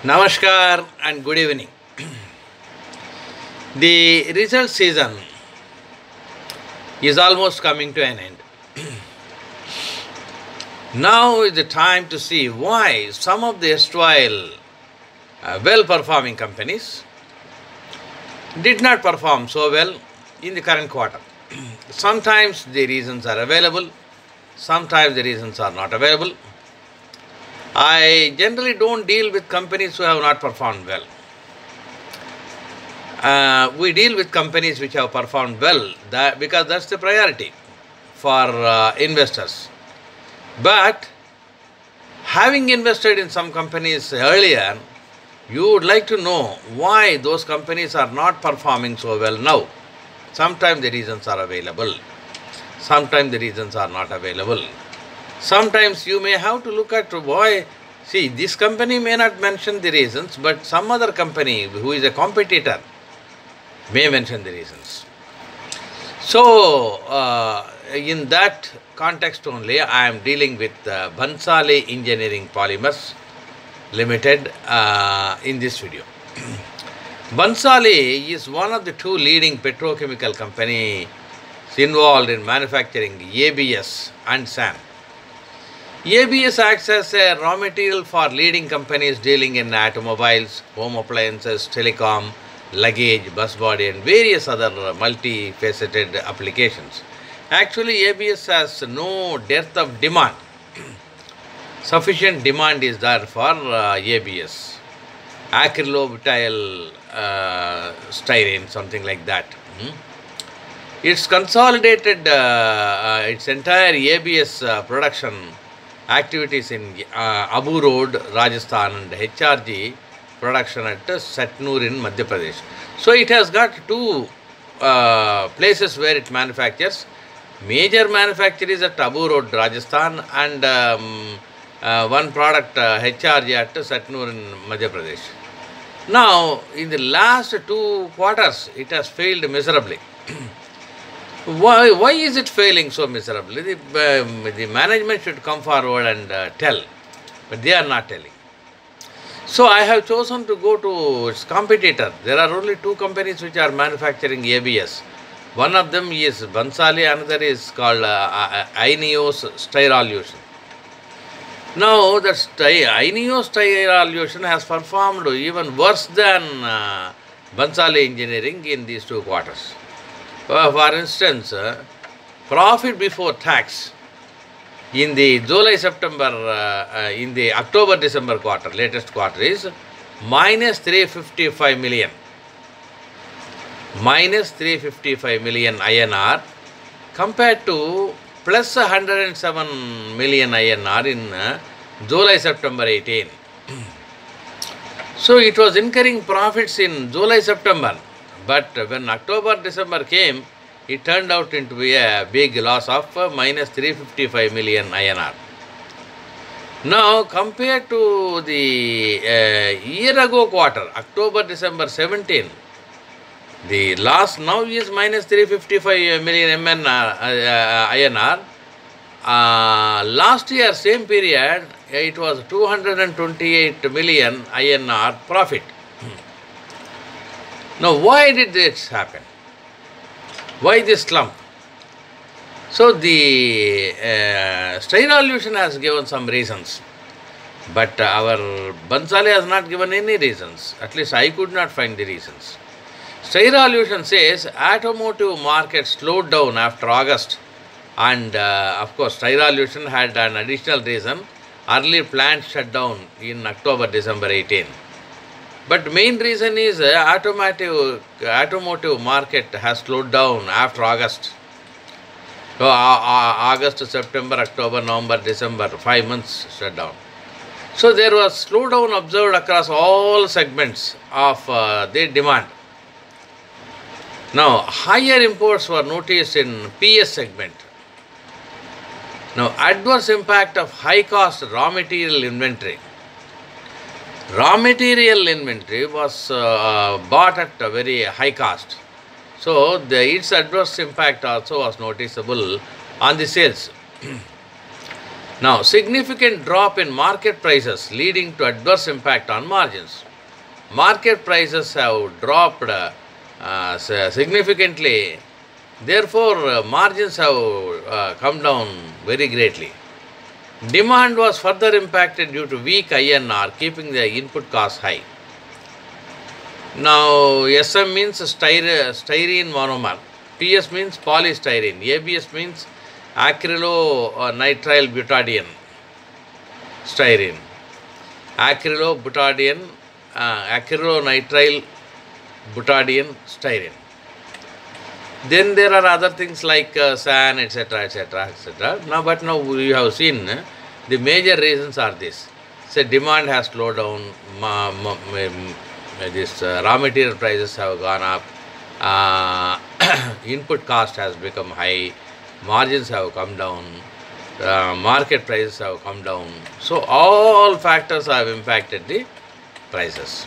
Namaskar and good evening. The result season is almost coming to an end. Now is the time to see why some of the erstwhile well-performing companies did not perform so well in the current quarter. Sometimes the reasons are available, sometimes the reasons are not available. I generally don't deal with companies who have not performed well. We deal with companies which have performed well because that's the priority for investors. But having invested in some companies earlier, you would like to know why those companies are not performing so well now. Sometimes the reasons are available, sometimes the reasons are not available. Sometimes you may have to look at why, see, this company may not mention the reasons, but some other company who is a competitor may mention the reasons. So, in that context only, I am dealing with BHANSALI Engineering Polymers Limited in this video. BHANSALI is one of the two leading petrochemical companies involved in manufacturing ABS and SAN. ABS acts as a raw material for leading companies dealing in automobiles, home appliances, telecom, luggage, bus body and various other multifaceted applications. Actually, ABS has no dearth of demand. Sufficient demand is there for ABS. Acrylobutyl styrene, something like that. It's consolidated its entire ABS production activities in Abu Road, Rajasthan and HRG production at Satnur in Madhya Pradesh. So it has got two places where it manufactures. Major manufacturer is at Abu Road, Rajasthan, and one product HRG at Satnur in Madhya Pradesh. Now, in the last 2 quarters, it has failed miserably. Why is it failing so miserably? The management should come forward and tell, but they are not telling. So I have chosen to go to its competitor. There are only 2 companies which are manufacturing ABS. One of them is BHANSALI, another is called Ineos Styrolution. Now, the Ineos Styrolution has performed even worse than BHANSALI Engineering in these 2 quarters. For instance, profit before tax in the in the October-December quarter, latest quarter, is minus 355 million. Minus 355 million INR compared to plus 107 million INR in July-September 18. So it was incurring profits in July-September. But when October-December came, it turned out into a big loss of minus 355 million INR. Now, compared to the year ago quarter, October-December 17, the loss now is minus 355 million INR. Last year, same period, it was 228 million INR profit. Now, why did this happen? Why this slump? So, the Styrolution has given some reasons, but our BHANSALI has not given any reasons. At least I could not find the reasons. Styrolution says automotive market slowed down after August, and of course, Styrolution had an additional reason, early plant shutdown in October-December 18. But main reason is automotive market has slowed down after August. So August, September, October, November, December, 5 months shutdown. So there was slowdown observed across all segments of the demand. Now higher imports were noticed in PS segment. Now adverse impact of high cost raw material inventory. Raw material inventory was bought at a very high cost. So, its adverse impact also was noticeable on the sales. Now, significant drop in market prices leading to adverse impact on margins. Market prices have dropped significantly, therefore margins have come down very greatly. Demand was further impacted due to weak INR, keeping the input costs high. Now, SM means styrene monomer, PS means polystyrene, ABS means acrylonitrile butadiene styrene, acrylonitrile butadiene styrene. Then there are other things like SAN, etc., etc., etc. Now we have seen the major reasons are this. Say demand has slowed down, this raw material prices have gone up, input cost has become high, margins have come down, market prices have come down. So all factors have impacted the prices.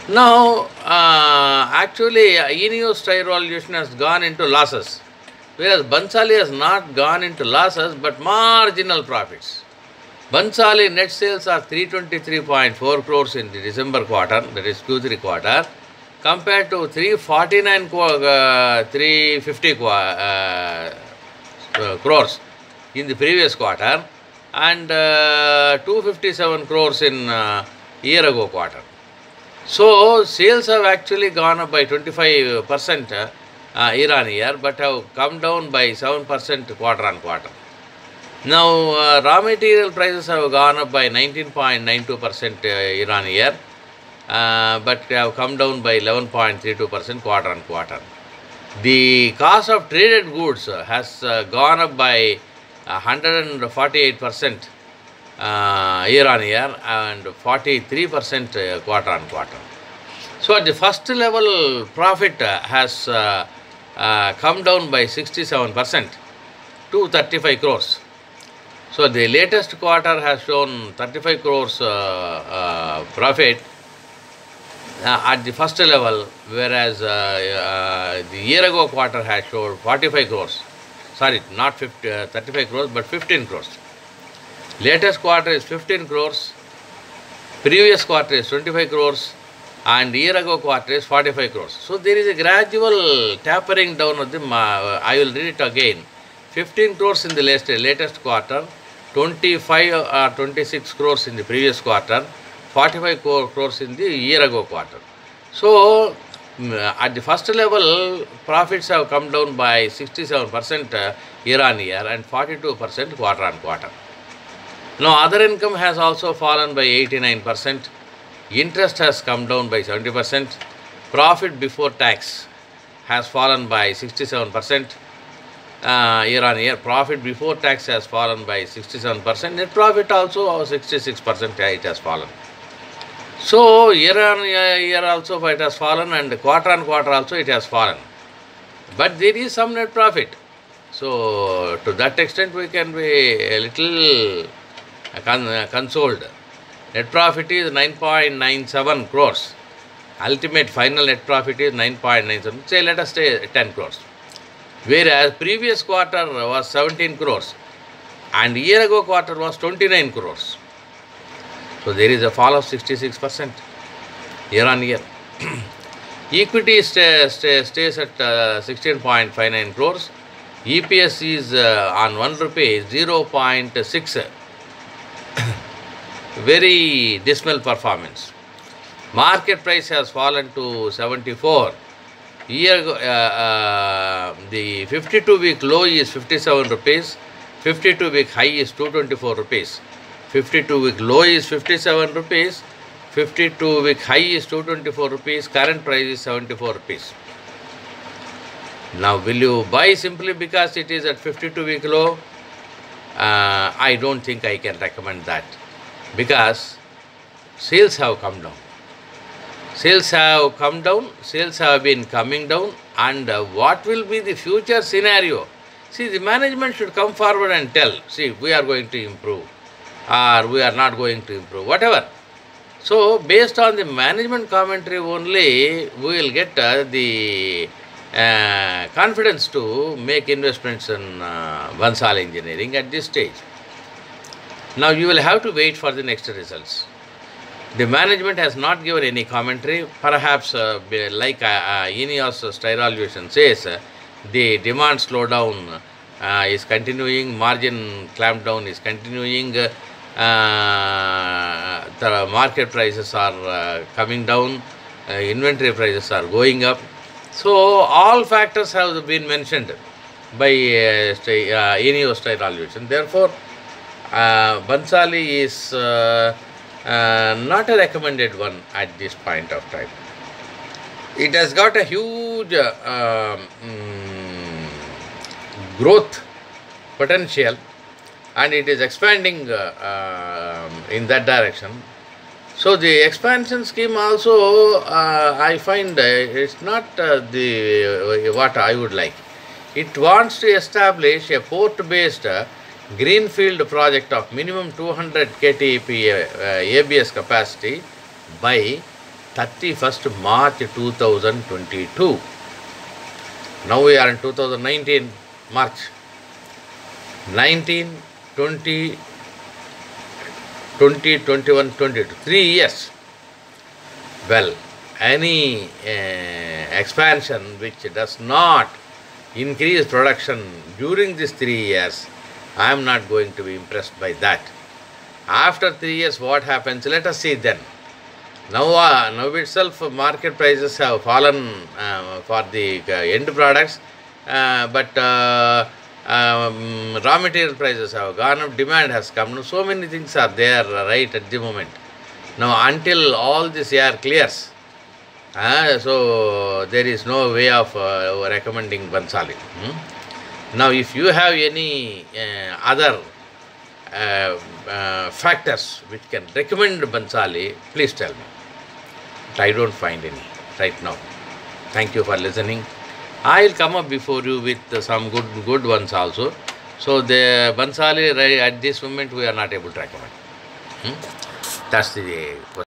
Now, actually, ENEOS styrolution has gone into losses, whereas Bhansali has not gone into losses but marginal profits. Bhansali net sales are 323.4 crores in the December quarter, that is Q3 quarter, compared to 350 crores in the previous quarter and 257 crores in year ago quarter. So, sales have actually gone up by 25% year on year, but have come down by 7% quarter on quarter. Now, raw material prices have gone up by 19.92% year on year, but have come down by 11.32% quarter on quarter. The cost of traded goods has gone up by 148% year on year and 43% quarter on quarter. So, at the first level, profit has come down by 67% to 35 crores. So, the latest quarter has shown 35 crores profit at the first level, whereas the year ago quarter has showed 45 crores. Sorry, not 35 crores, but 15 crores. Latest quarter is 15 crores, previous quarter is 25 crores, and year ago quarter is 45 crores. So, there is a gradual tapering down of the, I will read it again, 15 crores in the latest quarter, 25 or 26 crores in the previous quarter, 45 crores in the year ago quarter. So, at the first level, profits have come down by 67% year on year and 42% quarter on quarter. Now, other income has also fallen by 89%, interest has come down by 70%, profit before tax has fallen by 67%, year on year, profit before tax has fallen by 67%, net profit also 66% it has fallen. So, year on year also it has fallen and quarter on quarter also it has fallen. But there is some net profit. So, to that extent we can be a little consoled. Net profit is 9.97 crores. Ultimate final net profit is 9.97. Say let us say 10 crores. Whereas previous quarter was 17 crores and year ago quarter was 29 crores. So, there is a fall of 66% year on year. Equity stays at 16.59 crores. EPS is on 1 rupee 0.6. Very dismal performance. Market price has fallen to 74. Year ago, the 52-week low is 57 rupees, 52-week high is 224 rupees. 52-week low is 57 rupees, 52-week high is 224 rupees, current price is 74 rupees. Now, will you buy simply because it is at 52-week low? I don't think I can recommend that, because sales have come down. Sales have come down, sales have been coming down, and what will be the future scenario? See, the management should come forward and tell, see, we are going to improve, or we are not going to improve, whatever. So, based on the management commentary only, we will get the confidence to make investments in Bhansali Engineering at this stage. Now you will have to wait for the next results. The management has not given any commentary. Perhaps like INEOS Styrolution says, the demand slowdown is continuing, margin clampdown is continuing, the market prices are coming down, inventory prices are going up. So all factors have been mentioned by INEOS Styrolution. Therefore, Bhansali is not a recommended one at this point of time. It has got a huge growth potential, and it is expanding in that direction. So the expansion scheme also, I find it's not what I would like. It wants to establish a port-based greenfield project of minimum 200 KTP ABS capacity by 31st March 2022. Now we are in 2019 March. 19, 20, 20, 21, 22. 3 years. Well, any expansion which does not increase production during these 3 years, I am not going to be impressed by that. After 3 years, what happens? Let us see then. Now itself, market prices have fallen for the end products, but raw material prices have gone up, demand has come. So many things are there right at the moment. Now, until all this air clears, so there is no way of recommending Bhansali. Now, if you have any other factors which can recommend Bhansali, please tell me. But I don't find any right now. Thank you for listening. I will come up before you with some good ones also. So the Bhansali at this moment we are not able to recommend. That's the